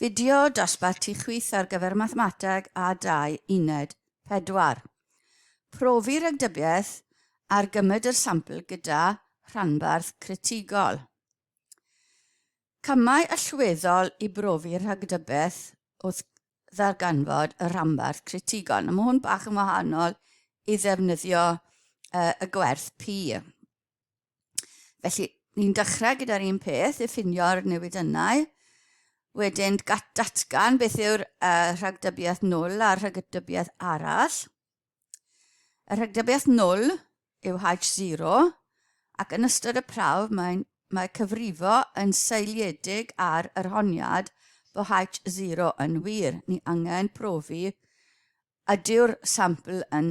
Fideo dosbarth ti chwith ar gyfer mathemateg A2 uned 4. Profi rhagdybiaeth ar gymryd yr sampl gyda rhanbarth critigol. Cymau allweddol i brofi rhagdybiaeth wrth ddarganfod y rhanbarth critigol. Mae hwn bach yn wahanol i ddefnyddio y gwerth pi. Felly, ni'n dechrau gyda'r un peth, diffinio'r newidynau. Wedyn datgan beth yw'r rhagdybiaeth 0 a'r rhagdybiaeth arall. Y rhagdybiaeth 0 yw H0 ac yn ystod y prawf mae cyfrifo yn seiliedig ar yr honiad bod H0 yn wir. Ni angen profi ydyw'r sampl yn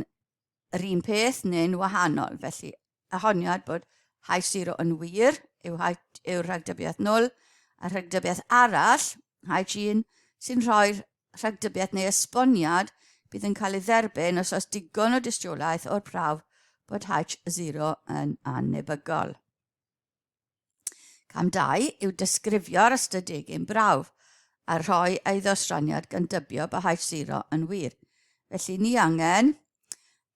yr un peth neu'n wahanol. Felly, y honiad bod H0 yn wir yw'r rhagdybiaeth 0. A rhagdybiaeth arall, H1, sy'n rhoi'r rhagdybiaeth neu esboniad bydd yn cael ei dderbyn os oes digon o dystiolaeth o'r prawf bod H0 yn annibygol. Cam 2 yw disgrifio'r ystadegyn brawf a rhoi ei ddosraniad gan dybio bod H0 yn wir. Felly ni angen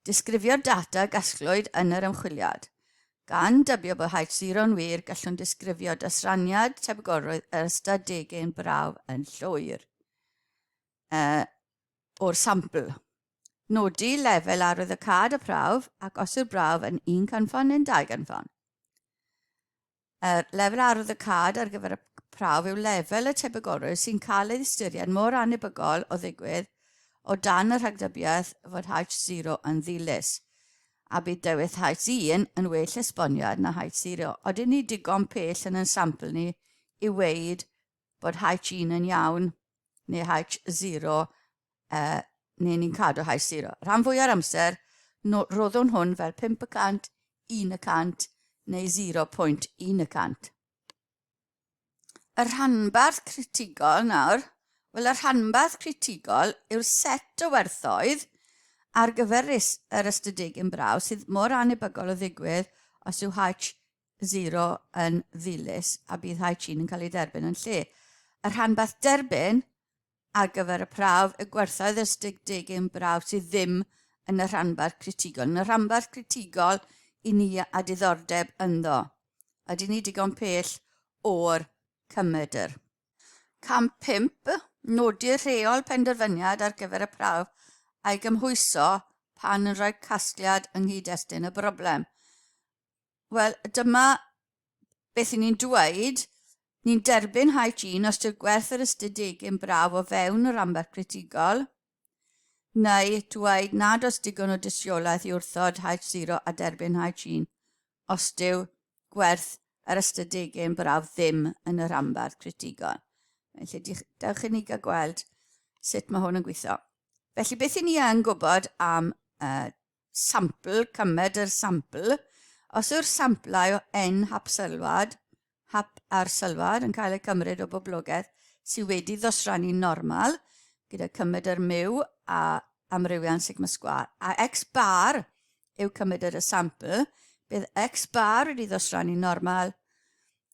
disgrifio'r data gasglwyd yn yr ymchwiliad. Gan dybio bod H0 yn wir, gallwn disgrifio dysraniad tebygolrwydd yr ystadegyn brawf yn llwyr o'r sampl. Nodi lefel arwyddocâd y prawf ac os yw'r brawf yn 1 canfon neu'n 2 canfon. Lefel arwyddocâd ar gyfer y prawf yw lefel y tebygolrwydd sy'n cael ei ddistyried mor annibygol o ddigwydd o dan y rhagdybiaeth fod H0 yn ddilys. A bydd dewis H1 yn well esboniad na H0. Odyn ni digon pell yn y sampl ni i weid bod H1 yn iawn neu H0 neu ni'n cadw H0. Rhan fwy ar amser, roeddwn hwn fel 5%, 1% neu 0.1%. Y rhanbarth critigol nawr, wel y rhanbarth critigol yw'r set o werthoedd ar gyfer yr ystadegyn brawf sydd mor annibygol o ddigwydd os yw H0 yn ddilys a bydd H1 yn cael ei derbyn yn lle. Y rhanbarth derbyn ar gyfer y prawf y gwerthoedd ystadegyn brawf sydd ddim yn y rhanbarth critigol. Yn y rhanbarth critigol i ni a diddordeb ynddo. Ydy ni digon pell o'r cymydr. Cam 5, nodi'r rheol penderfyniad ar gyfer y prawf a'i gymhwyso pan yn rhoi casgliad yng nghyd-destun y broblem. Wel, dyma beth ni'n dweud, ni'n derbyn H1 os yw'r gwerth yr ystadegyn brawf o fewn y rhanbarth critigol, neu dweud nad oes digon o dystiolaeth i wrthod H0 a derbyn H1 os dyw gwerth yr ystadegyn brawf ddim yn y rhanbarth critigol. Felly, dewch i ni gael gweld sut mae hwn yn gweithio. Felly, beth i ni yn gwybod am sampl, cymed yr sampl, os yw'r samplau o n hap ar sylwad yn cael ei cymryd o boblogaeth sydd wedi ddosrannu normal, gyda cymed yr myw a amrywian sigma sgwâr. A x bar yw cymed yr sampl, bydd x bar wedi ddosrannu normal,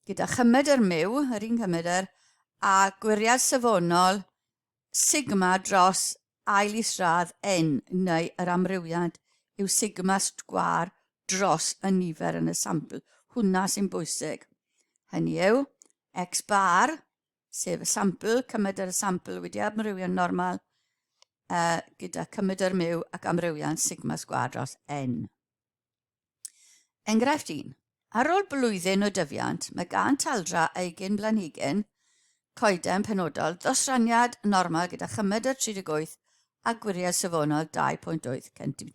gyda chymed yr myw, yr un cymed yr, a gwiriad safonol sigma dros ail isradd n, neu yr amrywiad yw sigma sgwâr dros y nifer yn y sampl. Hwna sy'n bwysig. Hynny yw, x bar, sef y sampl, cymed yr sampl wedi amrywian normal, gyda cymed yr myw ac amrywian sigma sgwâr dros n. Enghraifft 1. Ar ôl blwyddyn o dyfiant, mae gan taldra eigin blanhigyn, coeden penodol, ddosraniad normal gyda chymed yr 38 a gwiriad safonol 2.8 cm.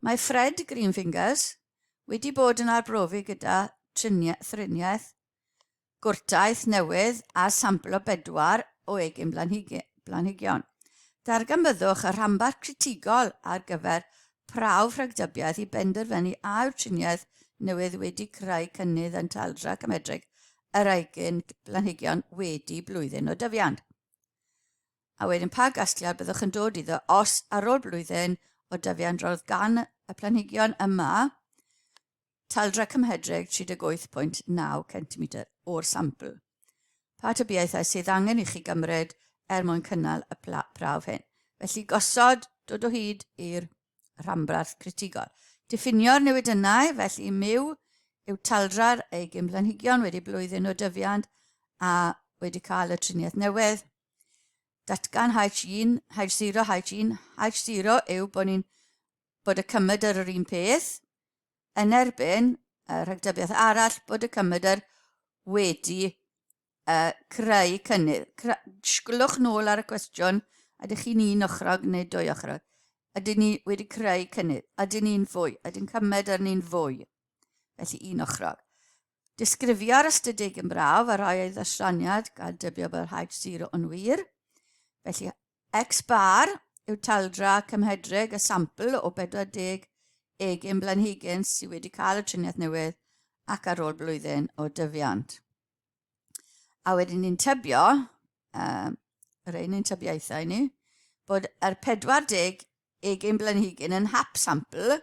Mae Fred Greenfingers wedi bod yn arbrofi gyda thriniaeth, gwrtaeth newydd a sampl o 4 o eigin blanhigion. Darganbyddwch y rhanbarth critigol ar gyfer prawf rhagdybiaeth i benderfynu a yw'r triniaeth newydd wedi creu cynnydd yn taldra cymedrig yr eigin blanhigion wedi blwyddyn o dyfiant. A wedyn pa gasgliad byddwch yn dod iddo os ar ôl blwyddyn o dyfiant roedd gan y planhigion yma taldra cymhedrig 38.9 cm o'r sampl. pa tybiaethau sydd angen i chi gymryd mwyn cynnal y prawf hyn. Felly gosod dod o hyd i'r rhanbarth critigol. Diffinio'r newidynau, felly miw yw taldrar ei gymblanhigion wedi blwyddyn o dyfiant a wedi cael y triniaeth newydd. Datgan H1, H0, H1. H0 yw bod y cymryd yr un peth, yn erbyn y rhagdybiaeth arall bod y cymryd wedi creu cynnydd. Sgwlwch nôl ar y cwestiwn, ydych chi'n un ochrog neu dwy ochrog? Ydyn ni wedi creu cynnydd? Ydyn ni'n fwy? Ydyn cymryd yr ni'n fwy? Felly un ochrog. Disgrifio'r ystadeg yn braf a rhoi ei ddosraniad gan dybio bod H0 yn wir. Felly X bar yw taldra cymhedreg y sampl o 40 egin blanhigyn sydd wedi cael y triniaeth newydd ac ar ôl blwyddyn o dyfiant. A wedyn ni'n tybio, yr ein ein tybiaethau ni, bod yr 40 egin blanhigyn yn hap sampl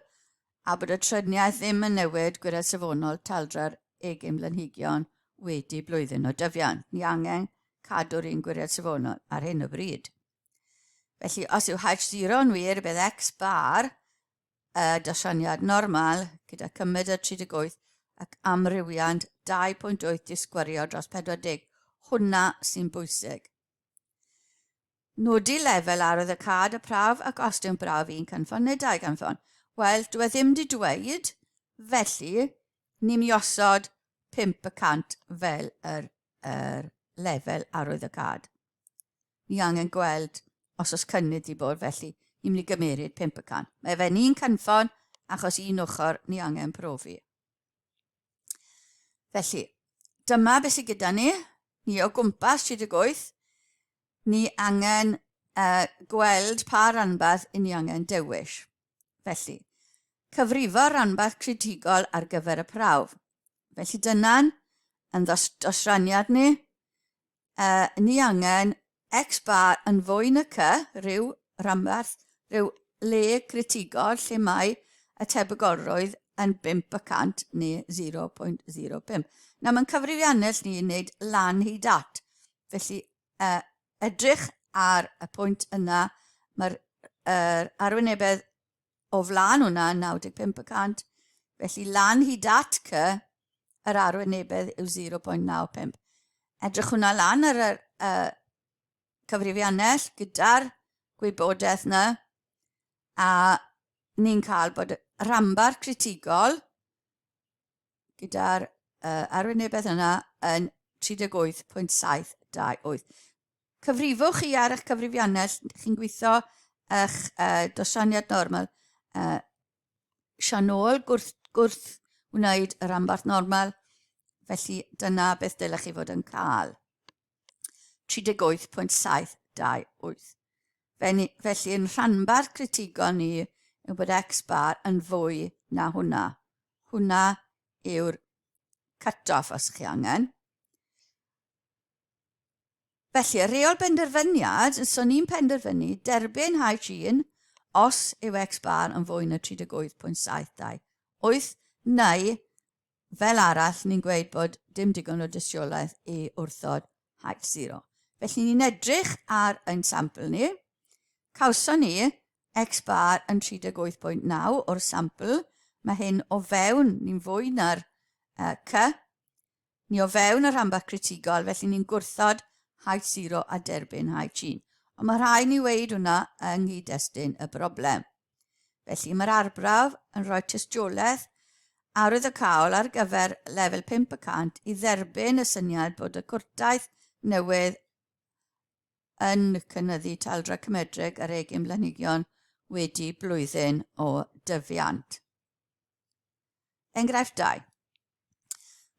a bod y triniaeth ddim yn newid gyda safonol taldra'r egin blanhigion wedi blwyddyn o dyfiant. Ni angen cadw'r un gwiriad safonol ar hyn o bryd. Felly, os yw H0 yn wir, bydd X bar y dosraniad normal gyda cymryd y 38 ac amrywiant 2.8 disgwario dros 40. Hwna sy'n bwysig. Nodi lefel arwyddocâd y prawf ac ostwng prawf 1 cynffon neu 2 cynffon. Wel, dwi ddim wedi dweud, felly ni'n osod 5% fel yr lefel arwyddocâd. Ni angen gweld os oes cynnydd i bod, felly ni'n mynd i gymeryd 5%. Mae fe'n 1 cynffon achos un ochr ni angen profi. Felly, dyma beth sydd gyda ni. Ni o gwmpas 38, ni angen gweld pa ranbarth i ni angen dewis. Felly, cyfrifo'r ranbarth critigol ar gyfer y prawf. Felly dyna'n yn dosraniad ni. Ni angen X bar yn fwy na C, rhyw ranbarth, rhyw le critigol lle mae y tebygolrwydd yn 5% neu 0.05. Nawr mae'n cyfrifiannus ni wneud lan hyd at. Felly edrych ar y pwynt yna, mae'r arwynebedd o flaen hwnna 95%. Felly lan hyd at C, yr arwynebedd yw 0.95. Edrych hwnna lan ar y cyfrifiannus gyda'r gwybodaeth yna a ni'n cael bod rambar critigol gyda'r arwynebedd yna yn 38.728. Cyfrifwch chi ar eich cyfrifiannus, chi'n gweithio eich dosraniad normal. Sianol gwrth wneud y rambarth normal, felly dyna beth dylech chi fod yn cael. 38.728. Felly yn rhanbarth critigol ni yw bod X bar yn fwy na hwnna. Hwnna yw'r cut-off os chi angen. Felly, reol benderfyniad, so ni'n penderfynu derbyn H1 os yw X bar yn fwy na 38.728, neu fel arall ni'n gweud bod dim digon o dystiolaeth i wrthod H0. Felly ni'n edrych ar ein sampl ni. Cawson ni X bar yn 38.9 o'r sampl. Mae hyn o fewn, ni'n fwy na'r C. Ni o fewn y rhanbarth critigol, felly ni'n gwrthod H0 a derbyn H1. Ond mae rhai ni weid hwnna yng nghyd-destun y broblem. Felly mae'r arbrawf yn rhoi tystiolaeth arwyddocaol ar gyfer lefel 5% i dderbyn y syniad bod y cwrtaeth newydd yn cynyddu taldra cymedreg ar egin blanhigion wedi blwyddyn o dyfiant. Enghraifft 2.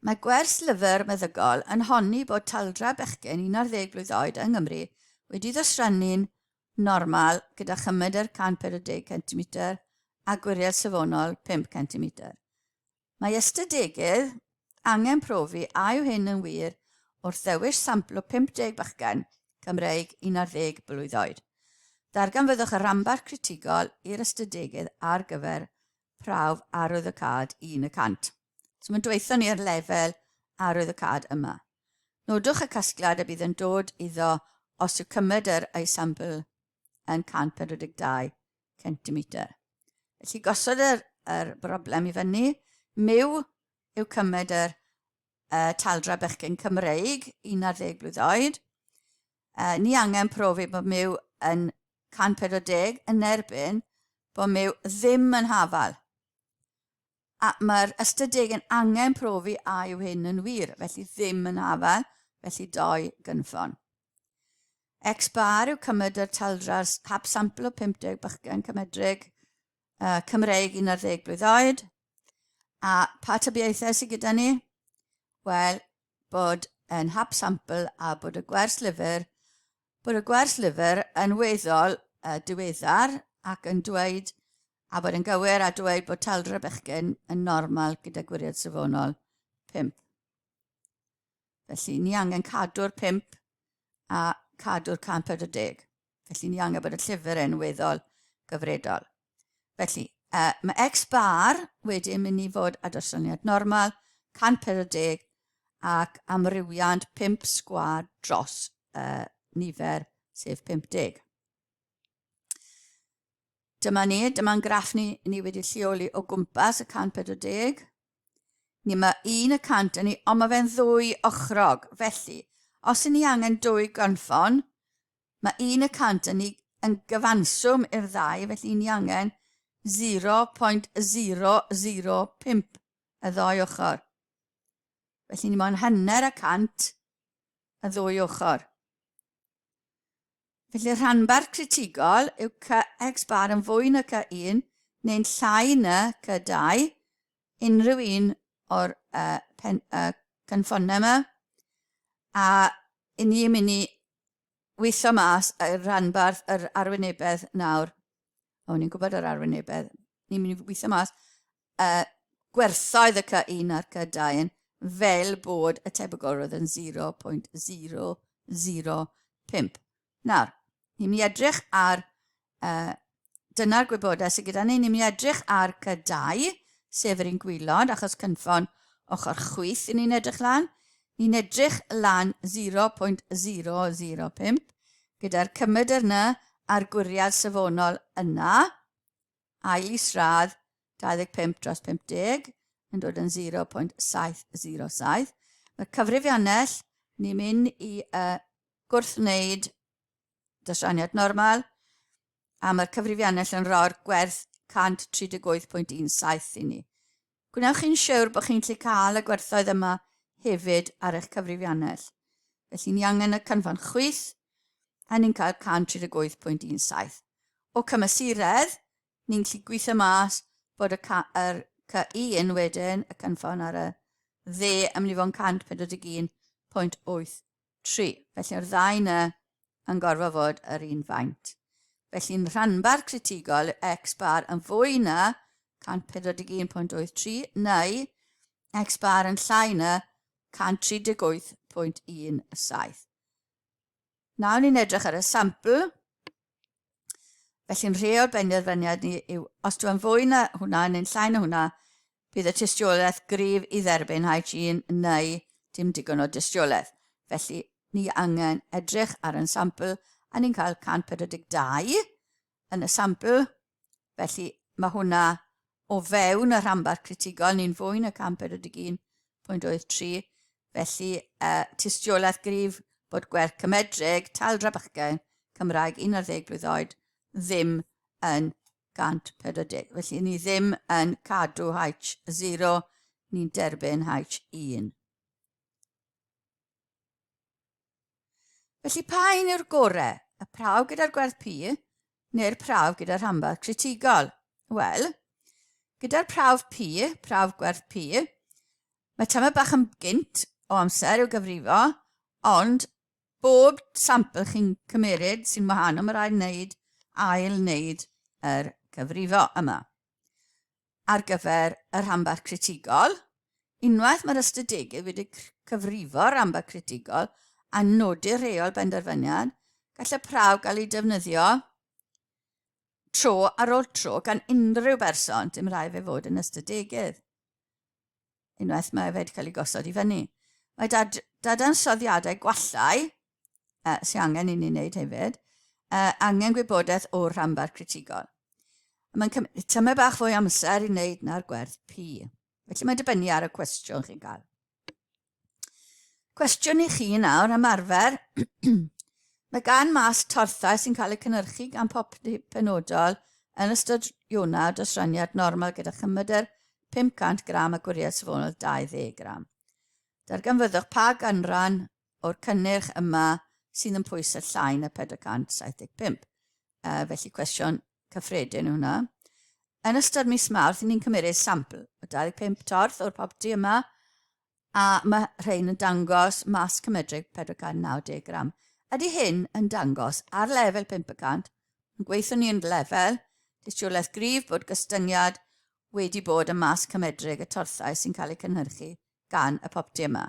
Mae gwers lyfr meddygol yn honni bod taldra bechgyn 11 blwydd oed yng Nghymru wedi ddosrannu'n normal gyda chymryd 140 cm a gwiriad safonol 5 cm. Mae ystadegydd angen profi a yw hyn yn wir wrth ddewis sampl o 50 bachgen Cymreig 11 blwydd oed. Darganfyddwch y rambarth critigol i'r ystadegydd ar gyfer prawf arwyddocâd 1%. So mae'n dweithio ni'r lefel arwyddocâd yma. Nodwch y casgliad y bydd yn dod iddo os yw cymryd yr sampl yn 142 cm. Felly gosod yr broblem i fyny. Miw yw cymryd yr taldra bechgyn Cymreig 11 blwydd oed. Ni angen profi bod miw yn 140 yn erbyn bod miw ddim yn hafal. A mae'r ystadeg yn angen profi a yw hyn yn wir, felly ddim yn hafal, felly 2 gynffon. X-bar yw cymryd yr taldra hap sampl o 50 bachgen cymedrig Cymreig 11 blwydd oed. A pa tybiaethau sydd gyda ni? Wel, bod yn hap sampl a bod y gwers lyfr yn weddol diweddar ac yn dweud a bod yn gywir a dweud bod taldra bechgyn yn normal gyda gwiriad safonol 5. Felly ni angen cadw'r 5 a cadw'r 140. Felly ni angen bod y llyfr yn weddol gyfredol. Felly mae X-bar wedyn mynd i fod adrosyniad normal 140 ac amrywiant 5 sgwâr dros nifer sef 50. Dyma'n graff ni wedi lleoli o gwmpas y 140. Ni mae 1% yn ni, ond mae fe'n 2 ochrog. Felly, os ni angen 2 gynffon, mae 1% yn ni yn gyfanswm i'r ddau, felly ni angen 0.005 y 2 ochr. Felly ni mae'n hanner y cant y 2 ochr. Felly rhanbarth critigol yw X-bar yn fwy na Cy1 neu'n llai na Cy2, unrhyw un o'r cynffonnau yma, a ni yn mynd i weithio mas y rhanbarth yr arwynebedd nawr. Ni'n gwybod yr arwynebedd. Ni'n mynd i weithio mas gwerthoedd y Cy1 a'r Cy2 fel bod y tebygolrwydd yn 0.005. Nawr, ni'n mynd i edrych ar, dyna'r gwybodaeth sydd gyda ni, ni'n mynd i edrych ar Cy2, sef yr un gwylod, achos cynffon ochr chwith i ni'n edrych lan. Ni'n edrych lan 0.005, gyda'r cymryd yna a'r gwiriad safonol yna, ail isradd 25 dros 50, yn dod yn 0.707. Mae'r cyfrifiannell, ni'n mynd i gwrthwneud dysraniad normal, a mae'r cyfrifiannell yn rhoi'r gwerth 138.17 i ni. Gwnewch chi'n siwr bod chi'n gallu cael y gwerthoedd yma hefyd ar eich cyfrifiannell. Felly ni angen y cynffon chwith, a ni'n cael 138.17. O cymesuredd, ni'n gallu gweithio mas bod yr Cy1 wedyn, y cynffon ar y dde yn mynd i fod yn 141.83. Felly yr ddau yna yn gorfod fod yr un faint. Felly'n rhanbarth critigol X-bar yn fwy na 141.83 neu X-bar yn llai na 138.17. Nawr ni'n edrych ar y sampl. Felly'n rheol benderfyniad ni yw, os dwi'n fwy na hwnna neu'n llai na hwnna, bydd y tystiolaeth gryf i dderbyn H1 neu dim digon o dystiolaeth. Felly ni angen edrych ar y sampl a ni'n cael 142 yn y sampl. Felly mae hwnna o fewn y rhanbarth critigol, ni'n fwy na 141.83. Felly tystiolaeth gryf bod gwerth cymedrig, taldra bachgen, Cymraeg 11 blwydd oed, ddim yn 140. Felly ni ddim yn cadw H0, ni'n derbyn H1. Felly pa un yw'r gorau? Y prawf gyda'r gwerth P neu'r prawf gyda'r rhanbarth critigol? Wel, gyda'r prawf P, prawf gwerth P, mae tyma bach yn gynt o amser i'w gyfrifo, ond bob sampl chi'n cymeryd sy'n wahanol, mae rhaid ail wneud yr cyfrifo yma. Ar gyfer y rhanbarth critigol, unwaith mae'r ystadegydd wedi cyfrifo'r rhanbarth critigol a nodi'r reol benderfyniad, gall y prawf gael ei defnyddio tro ar ôl tro gan unrhyw berson, dim rhaid fe fod yn ystadegydd. Unwaith mae fe wedi cael ei gosod i fyny. Mae dadansoddiadau gwallau, sy'n angen i ni wneud hefyd, angen gwybodaeth o'r rhanbarth critigol. Mae'n cymryd tymau bach fwy amser i wneud na'r gwerth P. Felly mae'n dibynnu ar y cwestiwn chi'n cael. Cwestiwn i chi nawr am arfer. Mae gan mas torthau sy'n cael eu cynhyrchu gan popty penodol yn ystod Ionawr dosraniad normal gyda chymydr 500 gram a gwiriau safonol 20 gram. Darganfyddwch pa ganran o'r cynnyrch yma sydd yn pwysau llai na 475. Felly cwestiwn cyffredin yw hwnna. Yn ystod mis Mawrth, ni'n cymryd sampl o 25 torth o'r popty yma, a mae rhain yn dangos mas cymydrig 490 gram. Ydy hyn yn dangos ar lefel 500, yn gweithio ni yn lefel, dystiolaeth gryf bod gystyngiad wedi bod yn mas cymedrig y torthau sy'n cael eu cynhyrchu gan y popty yma.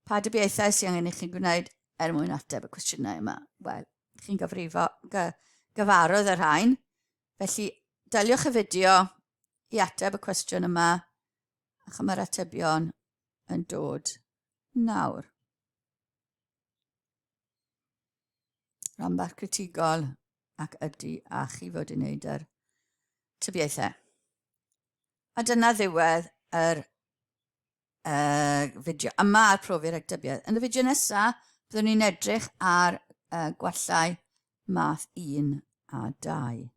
Pa dybiaethau sy'n angen i chi gwneud mwyn ateb y cwestiynau yma? Wel, chi'n gyfarwydd yr rhain, felly daliwch y fideo i ateb y cwestiwn yma, ac mae'r atebion yn dod nawr. Rhanbarth critigol ac ydy a chi fod i wneud yr tybiaethau. A dyna ddiwedd yr fideo yma ar profi'r actybiaeth. Yn y fideo nesaf, byddwn ni'n edrych ar gwallau math 1 a 2.